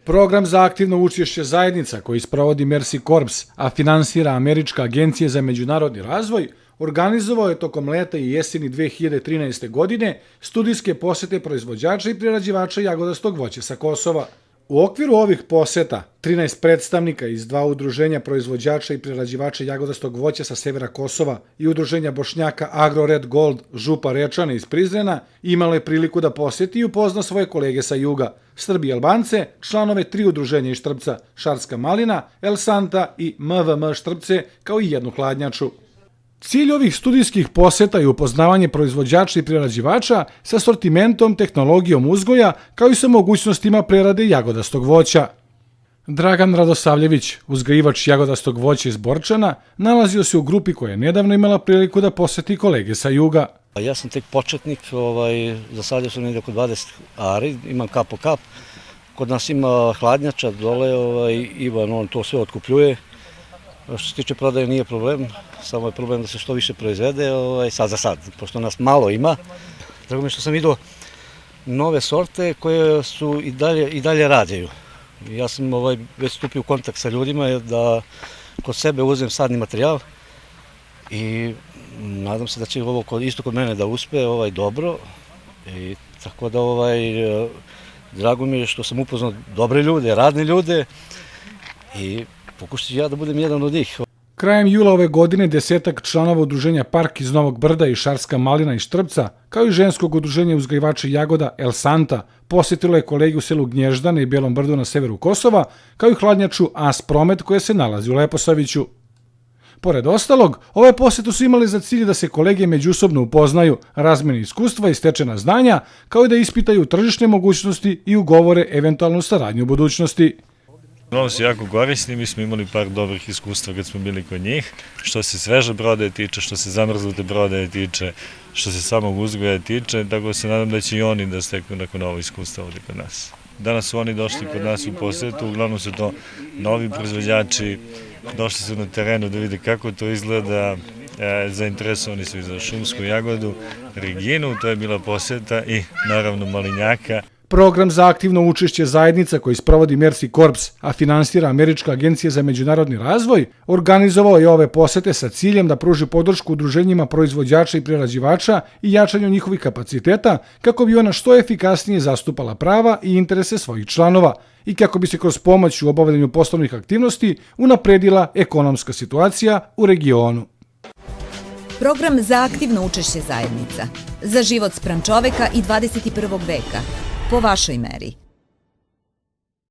Program za aktivno učešće zajednica koji sprovodi Mercy Corps, a finansira Američka agencija za međunarodni razvoj, organizovao je tokom leta i jeseni 2013. godine studijske posete proizvođača i prerađivača jagodastog voća sa Kosova. U okviru ovih poseta, 13 predstavnika iz dva udruženja proizvođača i prerađivača jagodastog voća sa severa Kosova i udruženja Bošnjaka Agro Red Gold Župa Rečane iz Prizrena imalo je priliku da poseti i upozna svoje kolege sa juga, Srbi i Albance, članove 3 udruženja iz Štrpca, Šarska Malina, El Santa i MVM Štrpce, kao i jednu hladnjaču. Cilj ovih studijskih poseta je upoznavanje proizvođača i prerađivača sa sortimentom, tehnologijom uzgoja, kao i sa mogućnostima prerade jagodastog voća. Dragan Radosavljević, uzgajivač jagodastog voća iz Borčana, nalazio se u grupi koja je nedavno imala priliku da poseti kolege sa juga. Ja sam tek početnik, zasadio sam negdje oko 20 ari, imam kap po kap. Kod nas ima hladnjača dole, Ivan on to sve otkupljuje. Što se tiče prodaje nije problem, samo je problem da se što više proizvede, sad za sad, pošto nas malo ima. Drago mi je što sam vidio nove sorte koje su i dalje rađaju. Ja sam već stupio u kontakt sa ljudima da kod sebe uzem sadni materijal i nadam se da će ovo isto kod mene da uspe dobro. I tako da drago mi je što sam upoznao dobre ljude, radne ljude i pokušat ću ja da budem jedan od njih. Krajem jula ove godine 10 članova udruženja Park iz Novog Brda i Šarska Malina iz Štrpca, kao i ženskog udruženja uzgajivača jagoda El Santa, posjetilo je kolege u selu Gnježdane i Belom Brdu na severu Kosova, kao i hladnjaču As Promet koja se nalazi u Leposaviću. Pored ostalog, ove posete su imali za cilj da se kolege međusobno upoznaju, razmene iskustva i stečena znanja, kao i da ispitaju tržišne mogućnosti i ugovore eventualnu saradnju u budućnosti. Ovo su jako korisni, mi smo imali par dobrih iskustva kad smo bili kod njih, što se sveže prodaje tiče, što se zamrznute prodaje tiče, što se samog uzgoja tiče, tako se nadam da će i oni da steknu nakon ovo iskustva ovdje kod nas. Danas su oni došli kod nas u posetu, uglavnom su to novi proizvođači, došli su na terenu da vide kako to izgleda, zainteresovani su i za šumsku jagodu, Reginu, to je bila poseta i naravno malinjaka. Program za aktivno učešće zajednica koji sprovodi Mercy Corps, a finansira Američka agencija za međunarodni razvoj, organizovao je ove posete sa ciljem da pruži podršku udruženjima proizvođača i prerađivača i jačanju njihovih kapaciteta kako bi ona što efikasnije zastupala prava i interese svojih članova i kako bi se kroz pomoć u obavljanju poslovnih aktivnosti unapredila ekonomska situacija u regionu. Program za aktivno učešće zajednica. Za život spram čoveka i 21. veka. Po vašoj meri.